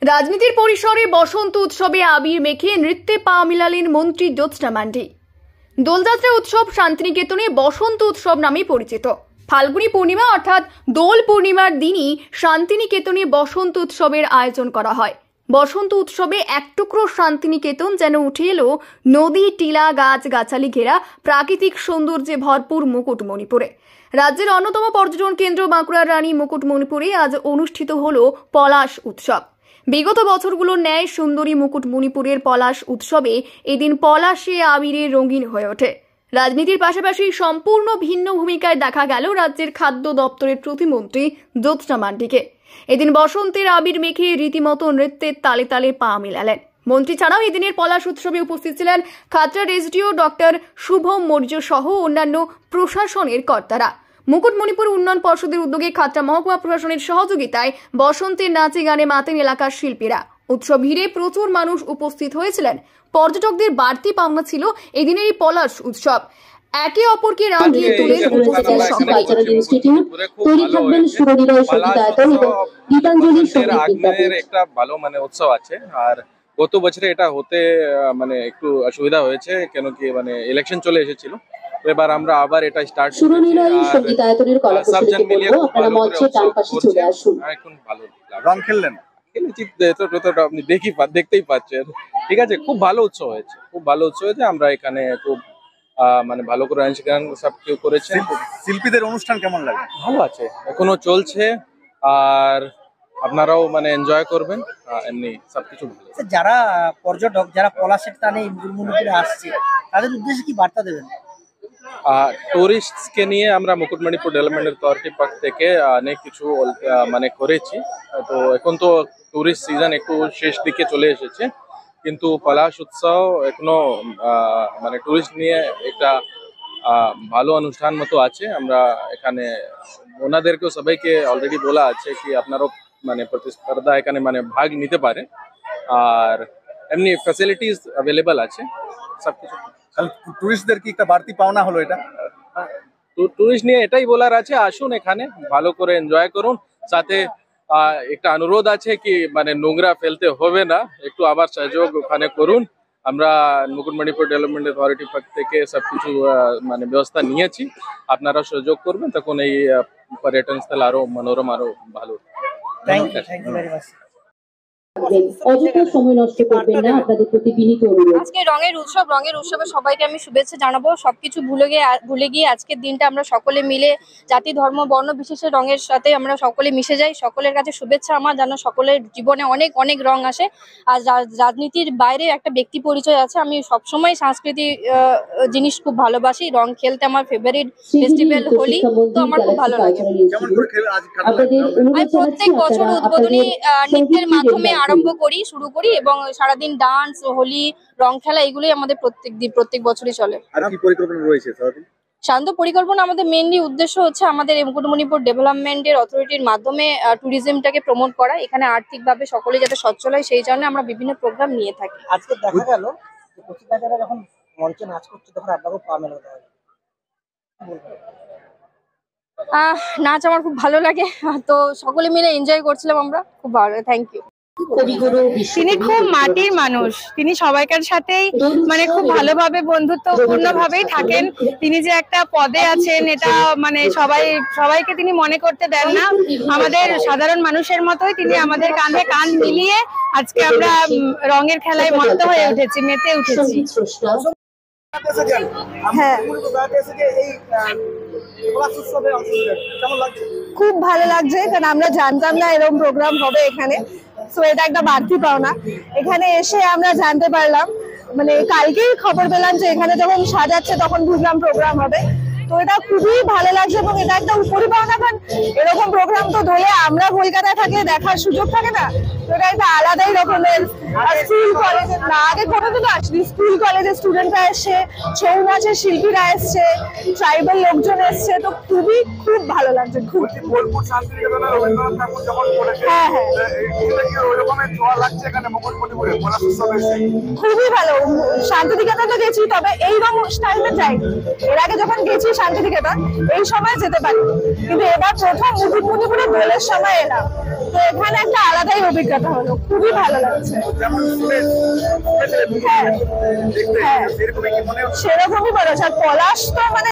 রাজনীতির পরিসরে বসন্ত উৎসবে আবির মেখে নৃত্যে পা মিলালেন মন্ত্রী জ্যোৎস্না মান্ডি। দোলযাত্রা উৎসব শান্তিনিকেতনে বসন্ত উৎসব নামে পরিচিত। ফাল্গুনী পূর্ণিমা অর্থাৎ দোল পূর্ণিমার দিনই শান্তিনিকেতনে বসন্ত উৎসবের আয়োজন করা হয়। বসন্ত উৎসবে এক টুকরো শান্তিনিকেতন যেন উঠে এলো নদী, টিলা, গাছ গাছালি ঘেরা প্রাকৃতিক সৌন্দর্যে ভরপুর মুকুটমণিপুরে। রাজ্যের অন্যতম পর্যটন কেন্দ্র বাঁকুড়ার রানী মুকুটমণিপুরে আজ অনুষ্ঠিত হলো পলাশ উৎসব। বিগত বছরগুলোর ন্যায় সুন্দরী মুকুটমণিপুরের পলাশ উৎসবে এদিন পলাশে আবিরে রঙিন হয়ে ওঠে। রাজনীতির পাশাপাশি সম্পূর্ণ ভিন্ন ভূমিকায় দেখা গেল রাজ্যের খাদ্য দপ্তরের প্রতিমন্ত্রী জ্যোৎস্না মান্ডিকে। এদিন বসন্তের আবির মেখে রীতিমতো নৃত্যের তালে তালে পা মেলালেন মন্ত্রী। ছাড়াও এদিনের পলাশ উৎসবে উপস্থিত ছিলেন খাতড়ার এসডিও ডক্টর শুভম মৌর্য সহ অন্যান্য প্রশাসনের কর্তারা। মুকুটমণিপুর উন্নয়ন পর্ষদের উদ্যোগে খাতড়া মহকুমা প্রশাসনের সহযোগিতায় বসন্তের নাচে গানে মাতেন এলাকার শিল্পীরা। উৎসব ঘিরে প্রচুর মানুষ উপস্থিত হয়েছিলেন। পর্যটকদের বাড়তি পাওনা ছিল এদিনের এই পলাশ উৎসব। একে অপরকে রাঙিয়ে তুলে উপস্থিতের সংখ্যা। একটা ভালো উৎসব আছে। আর গত বছরে এটা হতে একটু অসুবিধা হয়েছে, কেন কি ইলেকশন চলে এসেছিল। এবার আমরা আবার এটা স্টার্ট এখন ভালো রং খেললেন, আপনি দেখতেই পাচ্ছেন। ঠিক আছে, খুব ভালো উৎসব হয়েছে, খুব ভালো উৎসব হয়েছে। আমরা এখানে খুব ভালো করে সব কেউ করেছে। শিল্পীদের অনুষ্ঠান কেমন লাগে? ভালো আছে, এখনো চলছে। আর আপনারাও এনজয় করবেন, এমনি সবকিছু ভালো। যারা পর্যটক, যারা পলাশের টানে মুকুটমণিপুরে আসছে, তাদের উদ্দেশ্যে কি বার্তা দেবেন? টুরিস্টকে নিয়ে আমরা মুকুটমণিপুর ডেভেলপমেন্ট অথরিটির পক্ষ থেকে অনেক কিছু করেছি। তো এখন তো টুরিস্ট সিজন একটু শেষ দিকে চলে এসেছে, কিন্তু পলাশ উৎসব এখনো টুরিস্ট নিয়ে একটা ভালো অনুষ্ঠান মতো আছে। আমরা এখানে ওনাদেরকেও সবাইকে অলরেডি বলা আছে কি আপনারাও প্রতিস্পর্ধা এখানে ভাগ নিতে পারে। আর এমনি ফ্যাসিলিটিস অ্যাভেলেবল আছে সবকিছু। টুরিস্টদের কি একটা বাড়তি পাওনা হলো এটা? টুরিস্ট নিয়ে এটাই বলার আছে, আসুন এখানে ভালো করে এনজয় করুন। সাথে একটা অনুরোধ আছে কি নোংরা ফেলতে হবে না, একটু আবার সহযোগ ওখানে করুন। আমরা মুকুটমণিপুর ডেভেলপমেন্ট অথরিটির পক্ষ থেকে সবকিছু ব্যবস্থা নিয়েছি। আপনারা সহযোগ করবেন, তখন এই পর্যটন স্থল আরো মনোরম, আরো ভালো। Thank you very much. অযথা সময় নষ্ট করবেন না, আপনাদের প্রতি বিনীত অনুরোধ। আজকে রঙের উৎসবে সবাইকে আমি শুভেচ্ছা জানাবো। সবকিছু ভুলে গিয়ে আজকের দিনটা আমরা সকলে মিলে জাতি, ধর্ম, বর্ণ বিশেষে রঙের সাথে আমরা সকলে মিশে যাই। সকলের কাছে শুভেচ্ছা আমার, যেন সকলের জীবনে অনেক অনেক রং আসে। আর রাজনীতির বাইরে একটা ব্যক্তি পরিচয় আছে। আমি সবসময় সাংস্কৃতিক জিনিস খুব ভালোবাসি। রং খেলতে আমার ফেভারিট ফেস্টিভ্যাল হোলি, তো আমার খুব ভালো লাগে। আমি প্রত্যেক বছর উদ্বোধনী নৃত্যের মাধ্যমে শুরু করি এবং সারাদিন ডান্স, হোলি, রং খেলা এগুলোই আমাদের প্রত্যেক বছরই চলে। আর কি পরিকল্পনা রয়েছে? শান্ত পরিকল্পনা আমাদের মেইনলি উদ্দেশ্য হচ্ছে আমাদের মুকুটমণিপুর ডেভেলপমেন্টের অথরিটির মাধ্যমে ট্যুরিজমটাকে প্রমোট করা। এখানে আর্থিকভাবে সকলে যাতে সচ্ছল হয়, সেই জন্য আমরা বিভিন্ন প্রোগ্রাম নিয়ে থাকি। আজকে দেখা গেল প্রতিবাদীরা যখন মঞ্চে নাচ করছে, তখন আপনাকেও পা মেলাতে হয়। নাচ আমার খুব ভালো লাগে, তো সকলে মিলে এনজয় করছিলাম আমরা, খুব ভালো। Thank you. তিনি খুব মাটির মানুষ, তিনি সবাইকার সাথেই খুব ভালোভাবে বন্ধুত্বপূর্ণ ভাবেই থাকেন। তিনি যে একটা পদে আছেন এটা সবাইকে তিনি মনে করতে দেন না। আমাদের সাধারণ মানুষের মতোই তিনি আমাদের কাঁধে কাঁধ মিলিয়ে আজকে আমরা রঙের খেলায় মত্ত হয়ে উঠেছি, মেতে উঠেছি। হ্যাঁ, খুব ভালো লাগছে, কারণ আমরা জানতাম না এরকম প্রোগ্রাম হবে এখানে। তো এটা একটা বাড়তি পাওনা। এখানে এসে আমরা জানতে পারলাম, কালকেই খবর পেলাম যে এখানে যখন সাজাচ্ছে তখন বুঝলাম প্রোগ্রাম হবে। তো এটা খুবই ভালো লাগছে এবং এটা একটা উপরি পাওনা, কারণ এরকম প্রোগ্রাম তো ধরে আমরা কলকাতায় থাকলে দেখার সুযোগ থাকে না। তো এটা একটা আলাদাই রকমের। স্কুল কলেজের না, আগে কোনোদিন আসলে স্কুল কলেজের স্টুডেন্টরা এসছে, ছৌ নাচের শিল্পীরা এসছে, ট্রাইবাল লোকজন এসছে, তো খুব ভালো লাগছে। খুব হ্যাঁ হ্যাঁ ছোঁয়া লাগছে এখানে মুকুটমণিপুরে পলাশ উৎসবে এসে? খুবই ভালো। শান্তিনিকেতন তো গেছি, তবে এইরকম টাইমে যাইনি। এর আগে যখন গেছি শান্তিনিকেতন এই সময় যেতে পারি, কিন্তু এবার প্রথম মুকুটমণিপুরে দোলের সময় এলাম, তো এখানে একটা আলাদাই অভিজ্ঞতা হলো, খুবই ভালো লাগছে। যেমন শুনেছিলেন হ্যাঁ দেখতে হ্যাঁ সেরকমই কি মনে হচ্ছে? সেরকমই বলেছে। আর পলাশ তো মানে